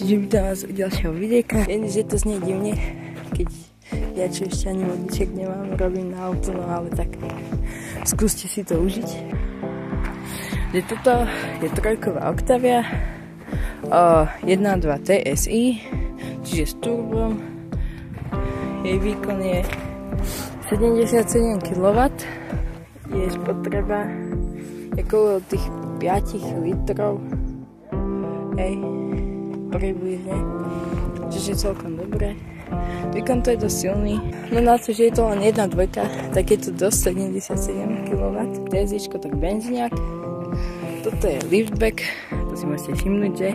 že vítam vás u ďalšieho videjka. Viem, že to znie divne, keď ja čo ešte ani vodiček nemám, robím na auto, no ale tak skúste si to užiť. Že toto je trojková Octavia 1.2 TSI, čiže s turbom. Jej výkon je 77 kW, je spotreba okolo tých 5 litrov, hej, približne, čiže celkom dobré. Výkon to je dosť silný, no na to, že je to len 1.2, tak je to dosť 77 kW, TSIčko, tak benzíňak. Toto je liftback, to si môžete všimnúť, že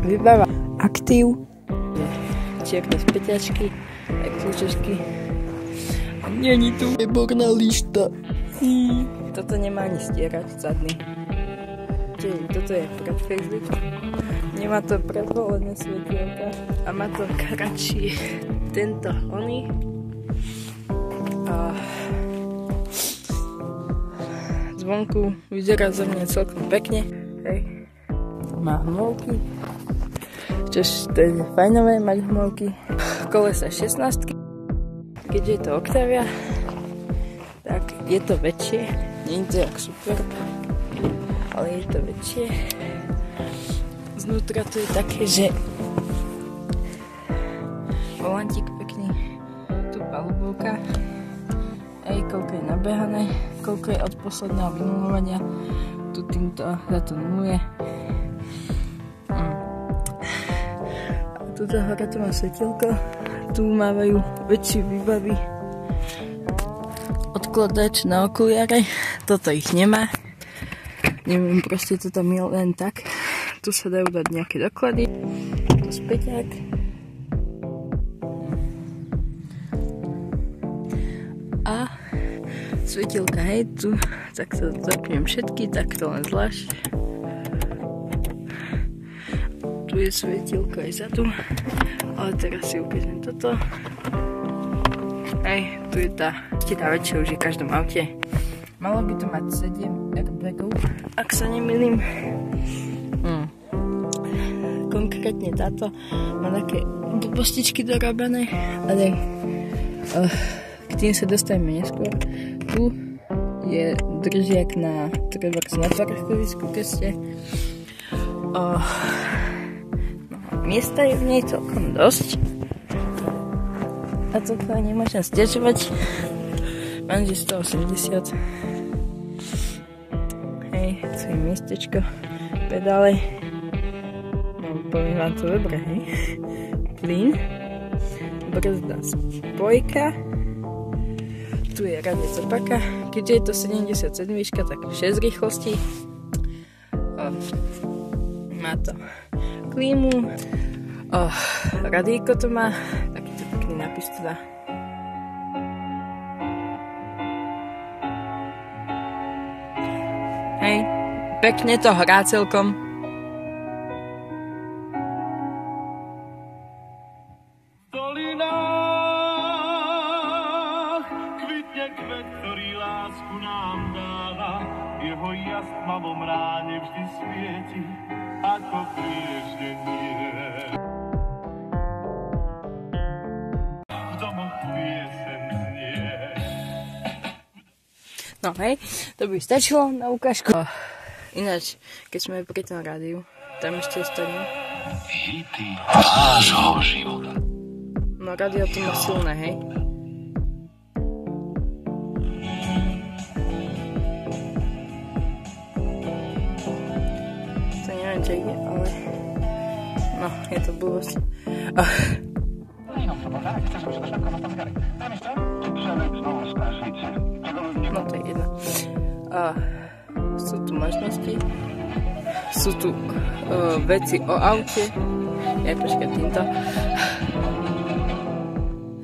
vybáva aktív, čierne späťačky, aj kľúčočky. A není tu výborná lišta. Toto nemá ani stierač zadný. Toto je pred facelift. Nemá to predvolené svetielka a má to kratší tento oný. Zvonku vyzerá za mňa celkom pekne. Hej. Má hmlovky. Čož to je fajnové mať hmlovky. Kolesa 16. Keďže je to Octavia, tak je to väčšie. Nie je to jak super, ale je to väčšie. Znútra to je také, že volantík pekný, tu palubovka, aj koľko je nabehané, koľko je od posledného vynulovania, tu týmto za to nuluje. A tuto hore to má svetielko, tu mávajú väčšie výbavy, odkladač na okuliare, toto ich nemá. Neviem, proste to tam je len tak. Tu sa dajú dať nejaké doklady. Tu späťák. A svetielka, hej, tu. Tak to zapnem všetky, tak to len zvlášť. Tu je svetielko aj za tu. Ale teraz si ukážem toto. Hej, tu je tá väčšia už je v každom aute. Malo by to mať 7 airbagov, ak sa nemýlim. Konkrétne táto má také postičky dorábané, ale k tým sa dostaneme neskôr. Tu je držiak na trebárs na parkovisku, keď ste. Miesta je v nej celkom dosť. A to nemôžem sťažovať. Mám, že 180. Hej, to je miestečko. Pedále. No, poviem vám to dobre, hej. Plyn. Brzda spojka. Tu je radec opaka. Keďže je to 77, tak 6 rýchlostí. Má to klímu. Radíko to má. Takýto pekný nápis teda. Hej, pekne to hrá celkom. V dolinách kvitne kvet, ktorý lásku nám dáva. Jeho jas v tmavom ráne vždy svieti, ako prieždenie. V domoch piesen znie. No hej, to by stačilo na ukážku. Ináč, keď sme pri tom rádiu, tam ešte stojím. Hity vášho života. No rádio to má silné, hej. To neviem, čo ide, ale... No, je to blbosť. No to je jedno. Sú tu možnosti. Sú tu veci o aute. Ja počkaj týmto.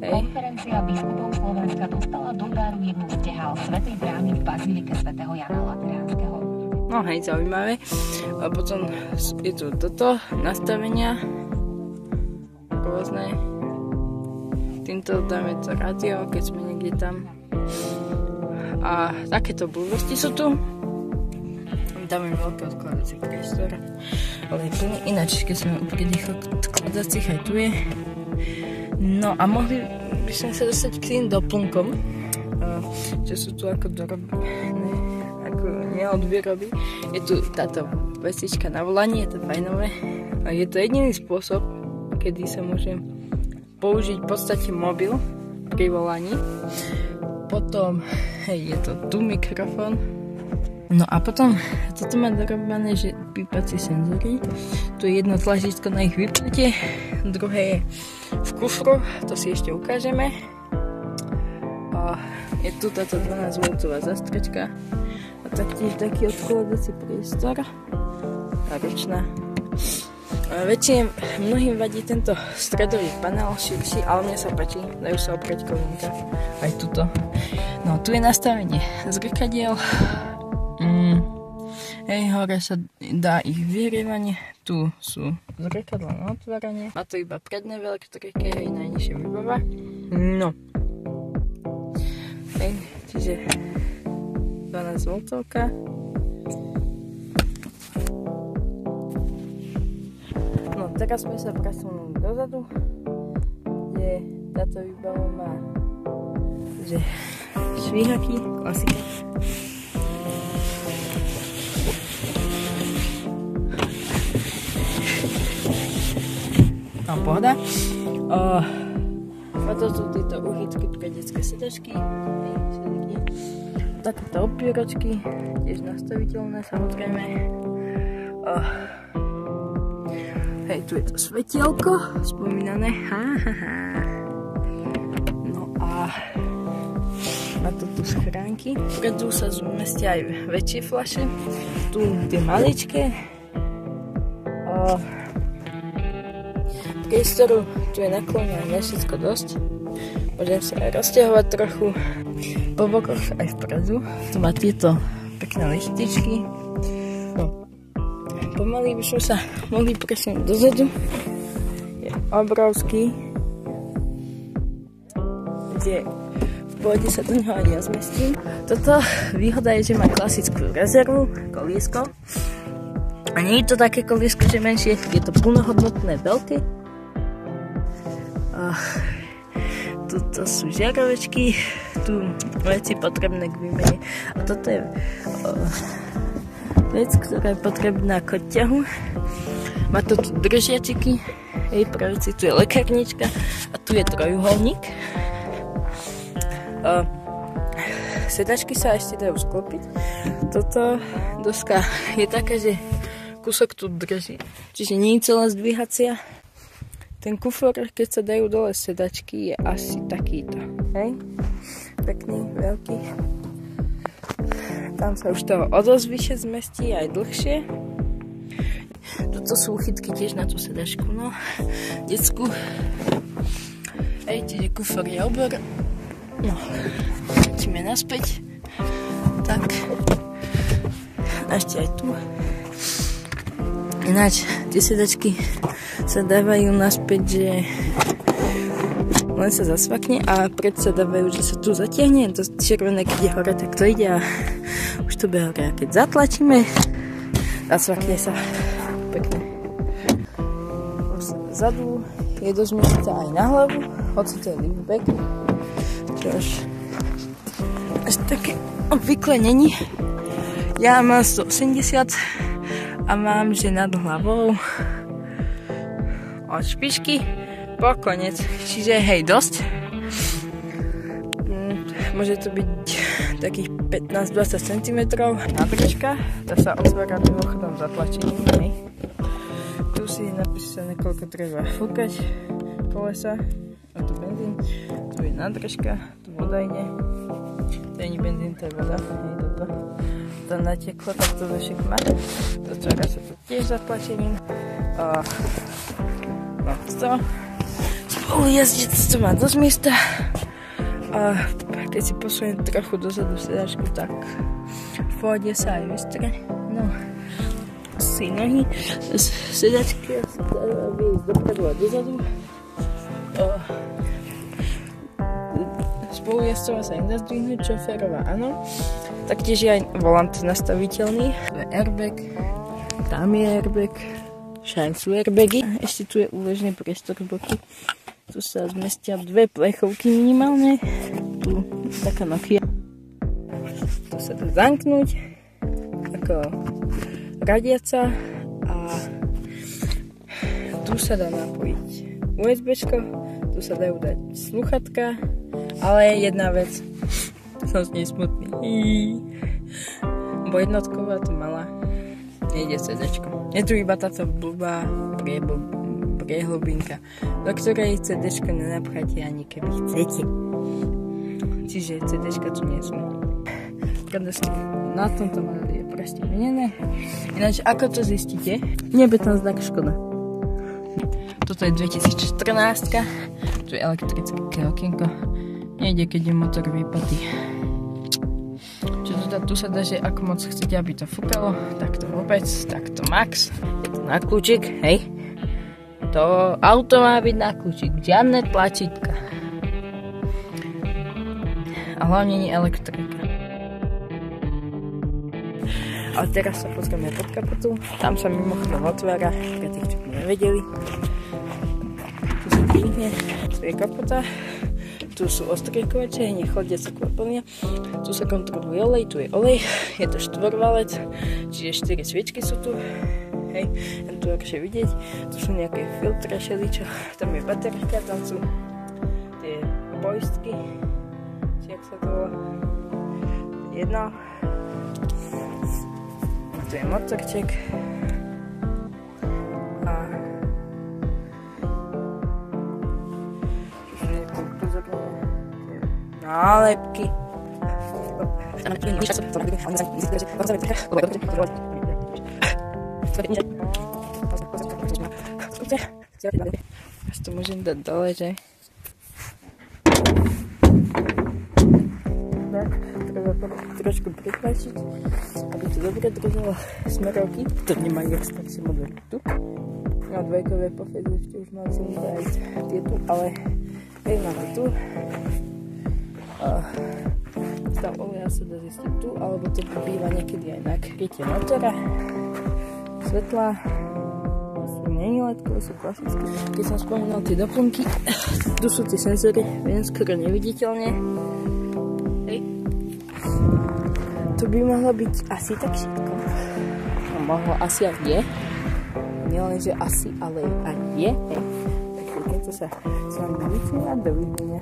Hej. Konferencia biskupov Slovenska dostala do daru jednu z tehál svätej brány v bazílike svätého Jana Lateránskeho. No hej, zaujímavé. A potom je tu toto, nastavenia rôzne. Týmto dáme to rádio, keď sme niekde tam. A takéto blbosti sú tu. tam je veľký odkladací priestor, ale je plný ináč, keď sme úplne rýchlo odkladacích, aj tu je. No a mohli by sme sa dostať k tým doplnkom, čo sú tu ako dorobené, ako nie od výroby. Je tu táto vecička na volanie, je to fajnové. A je to jediný spôsob, kedy sa môžem použiť v podstate mobil pri volaní. Potom, je to tu mikrofón. No a potom, toto má dorobené, že pípacie senzory. Tu je jedno tlačítko na ich vypnutie, druhé je v kufru, to si ešte ukážeme. A je tu táto 12V zastrečka a taktiež taký odkladací priestor a ručná. Väčšine mnohým vadí tento stredový panel širší, ale mne sa páči, dajú sa oprieť kolinka aj tuto. No tu je nastavenie zrkadiel. Hore sa dá ich vyhrievanie, tu sú zrkadlá na otváranie, má to iba predné v elektrike, hej, najnižšia výbava. No. Hej, čiže 12V. No, teraz sme sa presunuli dozadu, kde táto výbava má že švíhaky, klasika. No, pohoda. A to sú tieto uhýtky pre detské sedačky. Takéto opieročky, tiež nastaviteľné samozrejme. Hej, tu je to svetielko, spomínané. No a má to tu schránky. Vpredu sa zmestia aj väčšie fľaše. Tu tie maličké. Priestoru tu je naklonené všetko dosť. Môžem sa aj rozťahovať trochu po bokoch aj vpredu. Tu má tieto pekné lištičky. No. Pomaly by sme sa mohli presunúť dozadu. Je obrovský. Kde v pohode sa do neho ani nezmestím. Toto výhoda je, že má klasickú rezervu, koliesko. A nie je to také koliesko, že menšie, je to plnohodnotné veľké. Tuto sú žiarovečky, tu veci potrebné k výmene. A toto je vec, ktorá je potrebná k odťahu. Má to tu držiačiky, pre veci, tu je lekárnička a tu je trojuholník. Sedačky sa ešte dajú sklopiť. Toto doska je taká, že kúsok tu drží, čiže nie je celá zdvíhacia. Ten kufor, keď sa dajú dole sedačky, je asi takýto. Hej? Pekný, veľký. Tam sa už toho o dosť vyššie zmestí, aj dlhšie. Toto sú chytky tiež na tú sedačku, no. Detskú. Hej, čiže kufor je obor. No. Ideme naspäť. Tak. A ešte aj tu. Ináč, tie sedačky sa dávajú naspäť, že len sa zasvakne a pred sa dávajú, že sa tu zatiahne. To červené, keď je hore, tak to ide a už to bude hore. A keď zatlačíme, zasvakne sa pekne. Vzadu je dosť miesta aj na hlavu, hoci to je liftback, čo až také obvykle není. Ja mám 180 a mám, že nad hlavou od špičky po konec. Čiže hej, dosť. Môže to byť takých 15-20 cm. Nádržka, tá sa otvára mimochodom zatlačením. Hej. Tu si je napísané, koľko treba fúkať kolesa. A tu benzín. Tu je nádržka, tu voda ide. To je benzín, to je voda. Hej, toto. To nateklo, tak to zašik má. Otvára sa tu tiež zatlačením. No, to spolu jazdiť, to má dosť miesta. A keď si posuniem trochu dozadu sedačku, tak v pohode sa aj vystre. No, si nohy, sedačky sa ísť dopredu a dozadu. spolujazdcová sa nedá zdvihnúť, šoférová áno. Taktiež je aj volant nastaviteľný. Tu je airbag, tam je airbag, však sú airbagy. Ešte tu je úložný priestor boky. Tu sa zmestia 2 plechovky minimálne. Tu taká Nokia. Tu sa dá zamknúť ako radiaca a tu sa dá napojiť USBčko, tu sa dajú dať sluchatka, ale jedna vec, som z nej smutný, bo jednotková to mala, nejde CDčko. Je tu iba táto blbá priehlubinka, do ktorej CDčko nenapcháte ani keby chcete. Čiže CDčka tu nie sú. Na tomto modeli je proste menené. Ináč, ako to zistíte? Nie je tam znak škoda. Toto je 2014. Tu je elektrické okienko. Nejde, keď je motor vypatý. Čo tu sa dá, že ako moc chcete, aby to fúkalo, tak to vôbec, tak to max. Je to na kľúčik, hej. To auto má byť na kľúčik, žiadne tlačítka. A hlavne nie elektrika. Ale teraz sa pozrieme pod kapotu. Tam sa mimochodom otvára, pre tých, čo by nevedeli. Tu sa dvihne, tu je kapota. Tu sú ostriekovače, nechodiaca kvapelňa. Tu sa kontroluje olej, tu je olej. Je to štvorvalec, čiže 4 sviečky sú tu. Hej, jen tu je vidieť. Tu sú nejaké filtre, šeličo. Tam je baterka, tam sú tie poistky. Či jak sa to volá? Jedno. Tu je motorček a nálepky. Až to môžem dať dole, že? Tak, treba trošku pritlačiť, aby to dobre držalo smerovky, ktoré nemajú extrakcie modely tu. No a dvojkové pofedlište už mám som dať tieto, ale hej, máme tu. Tam oleja sa dá zistiť tu, alebo to býva niekedy aj na krytie motora. Svetlá sú není ledkové, sú klasické. Keď som spomínal tie doplnky, tu sú tie senzory, viem skoro neviditeľne. To by mohlo byť asi tak všetko. No, mohlo asi aj je. Nielen, že asi, ale aj je. Hej. Takže keď to sa s vami vidíme a dovidenia.